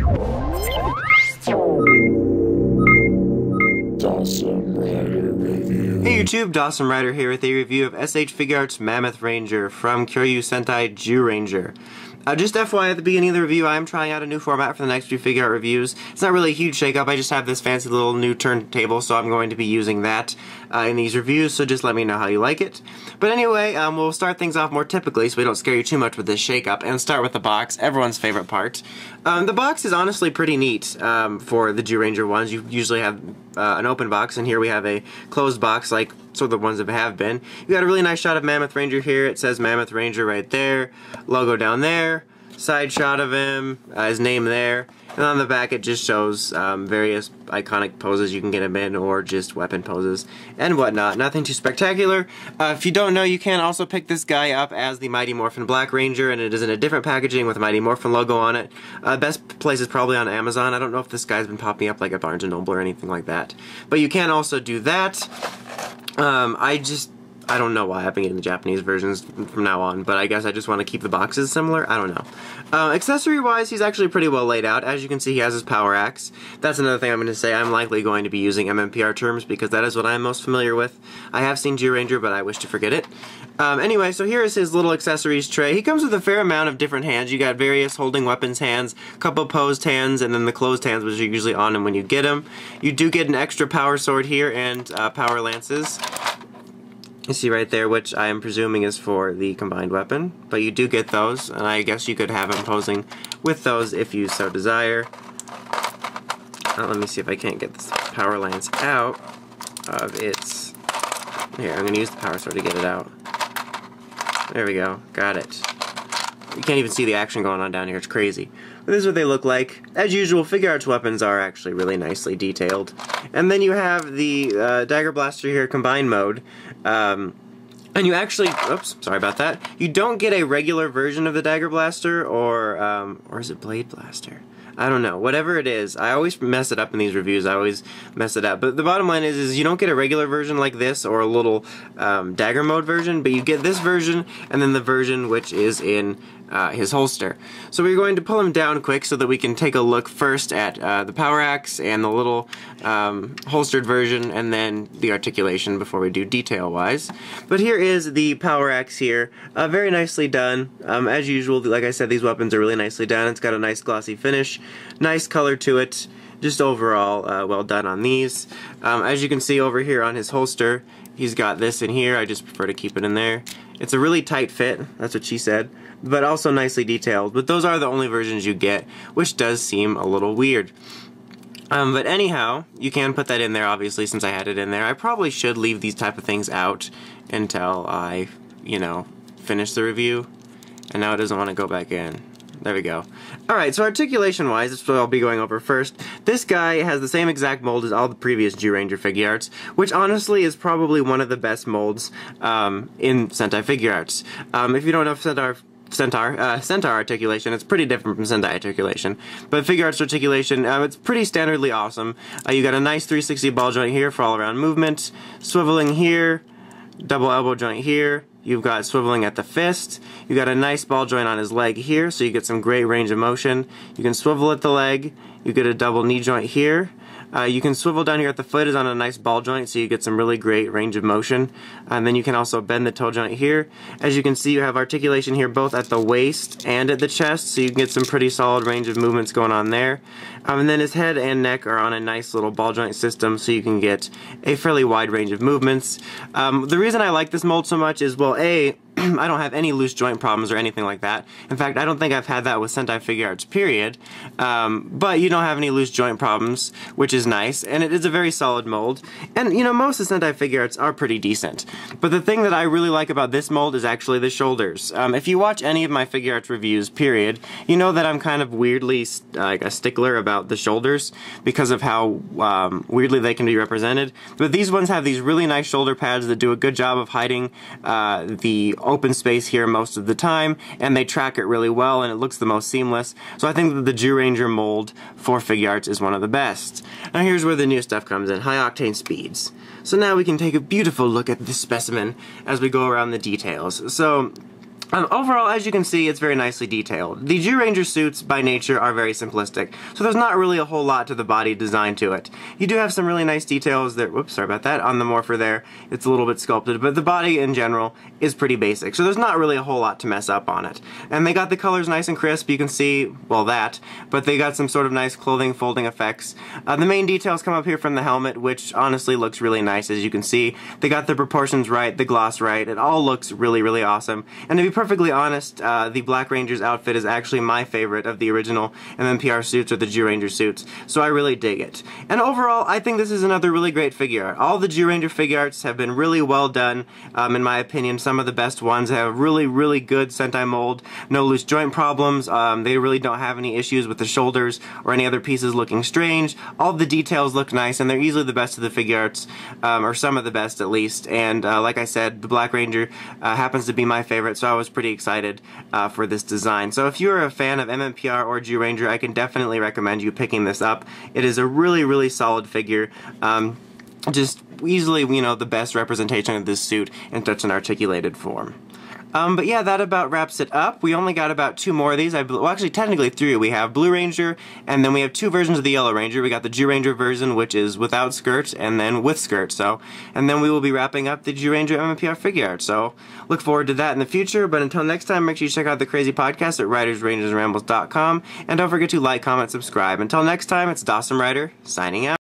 Hey YouTube, Dawson Rider here with a review of S.H.Figuarts Mammoth Ranger from Kyoryu Sentai Zyuranger. Just FYI, at the beginning of the review, I am trying out a new format for the next few figure art reviews. It's not really a huge shakeup, I just have this fancy little new turntable, so I'm going to be using that in these reviews, so just let me know how you like it. But anyway, we'll start things off more typically so we don't scare you too much with this shakeup, and start with the box, everyone's favorite part. The box is honestly pretty neat for the Zyuranger ones. You usually have an open box, and here we have a closed box like sort of the ones that have been. You got a really nice shot of Mammoth Ranger here. It says Mammoth Ranger right there, logo down there, side shot of him, his name there, and on the back it just shows various iconic poses you can get him in, or just weapon poses and whatnot. Nothing too spectacular. If you don't know, you can also pick this guy up as the Mighty Morphin Black Ranger, and it is in a different packaging with a Mighty Morphin logo on it. Best place is probably on Amazon. I don't know if this guy's been popping up like at Barnes & Noble or anything like that, but you can also do that. I don't know why I've been getting the Japanese versions from now on, but I guess I just want to keep the boxes similar. I don't know. Accessory-wise, he's actually pretty well laid out. As you can see, he has his power axe. That's another thing I'm going to say. I'm likely going to be using MMPR terms because that is what I'm most familiar with. I have seen Zyuranger, but I wish to forget it. Anyway, so here is his little accessories tray. He comes with a fair amount of different hands. You got various holding weapons hands, couple posed hands, and then the closed hands, which are usually on him when you get him. You do get an extra power sword here and power lances. You see right there, which I am presuming is for the combined weapon, but you do get those, and I guess you could have him posing with those if you so desire. Let me see if I can't get this power lance out of its... Here, I'm going to use the power sword to get it out. There we go, got it. You can't even see the action going on down here, it's crazy. But this is what they look like. As usual, Figuarts weapons are actually really nicely detailed. And then you have the Dagger Blaster here, combined mode. And you actually, oops, sorry about that. You don't get a regular version of the Dagger Blaster, or is it Blade Blaster? I don't know. Whatever it is, I always mess it up in these reviews. I always mess it up. But the bottom line is you don't get a regular version like this, or a little Dagger mode version, but you get this version, and then the version which is in his holster. So we're going to pull him down quick so that we can take a look first at the power axe and the little holstered version, and then the articulation before we do detail-wise. But here is the power axe here, very nicely done. As usual, like I said, these weapons are really nicely done. It's got a nice glossy finish, nice color to it. Just overall, well done on these. As you can see over here on his holster, he's got this in here. I just prefer to keep it in there. It's a really tight fit, that's what she said, but also nicely detailed. But those are the only versions you get, which does seem a little weird. But anyhow, you can put that in there, obviously, since I had it in there. I probably should leave these type of things out until I, finish the review. And now it doesn't want to go back in. There we go. Alright, so articulation-wise, that's what I'll be going over first. This guy has the same exact mold as all the previous Zyuranger Figuarts, which honestly is probably one of the best molds in Sentai Figuarts. If you don't know Centaur articulation, it's pretty different from Sentai articulation. But Figuarts articulation, it's pretty standardly awesome. You got a nice 360 ball joint here for all-around movement, swiveling here, double elbow joint here. You've got swiveling at the fist. You got a nice ball joint on his leg here, so you get some great range of motion. You can swivel at the leg. You get a double knee joint here. You can swivel down here at the foot, is on a nice ball joint, so you get some really great range of motion. And then you can also bend the toe joint here. As you can see, you have articulation here both at the waist and at the chest, so you can get some pretty solid range of movements going on there. And then his head and neck are on a nice little ball joint system, so you can get a fairly wide range of movements. The reason I like this mold so much is, well, A, I don't have any loose joint problems or anything like that. In fact, I don't think I've had that with Sentai Figuarts, period. But you don't have any loose joint problems, which is nice, and it is a very solid mold. And, most of Sentai Figuarts are pretty decent. But the thing that I really like about this mold is actually the shoulders. If you watch any of my Figuarts reviews, period, you know that I'm kind of weirdly like a stickler about the shoulders because of how weirdly they can be represented. But these ones have these really nice shoulder pads that do a good job of hiding the open space here most of the time, and they track it really well, and it looks the most seamless. So I think that the Zyuranger mold for Figuarts is one of the best. Now here's where the new stuff comes in, high octane speeds. So now we can take a beautiful look at this specimen as we go around the details. So Overall, as you can see, it's very nicely detailed. The Zyuranger suits, by nature, are very simplistic, so there's not really a whole lot to the body design to it. You do have some really nice details there, whoops, sorry about that, on the Morpher there. It's a little bit sculpted, but the body, in general, is pretty basic, so there's not really a whole lot to mess up on it. And they got the colors nice and crisp, you can see, well, that, but they got some sort of nice clothing folding effects. The main details come up here from the helmet, which honestly looks really nice, as you can see. They got the proportions right, the gloss right, it all looks really, really awesome. And to be perfectly honest, the Black Ranger's outfit is actually my favorite of the original MMPR suits or the Zyuranger suits, so I really dig it. And overall, I think this is another really great figure art. All the Zyuranger figure arts have been really well done, in my opinion. Some of the best ones have really, really good Sentai mold, no loose joint problems, they really don't have any issues with the shoulders or any other pieces looking strange. All the details look nice, and they're easily the best of the figure arts, or some of the best at least. And like I said, the Black Ranger happens to be my favorite, so I was pretty excited for this design. So if you're a fan of MMPR or Zyuranger, I can definitely recommend you picking this up. It is a really, really solid figure. Just easily, you know, the best representation of this suit in such an articulated form. But yeah, that about wraps it up. We only got about 2 more of these. Well, actually, technically 3. We have Blue Ranger, and then we have 2 versions of the Yellow Ranger. We got the Zyuranger version, which is without skirt, and then with skirt. So, and then we will be wrapping up the Zyuranger MMPR figure art. So, look forward to that in the future. But until next time, make sure you check out the Crazy Podcast at writersrangersrambles.com, and don't forget to like, comment, subscribe. Until next time, it's Dawson Ryder signing out.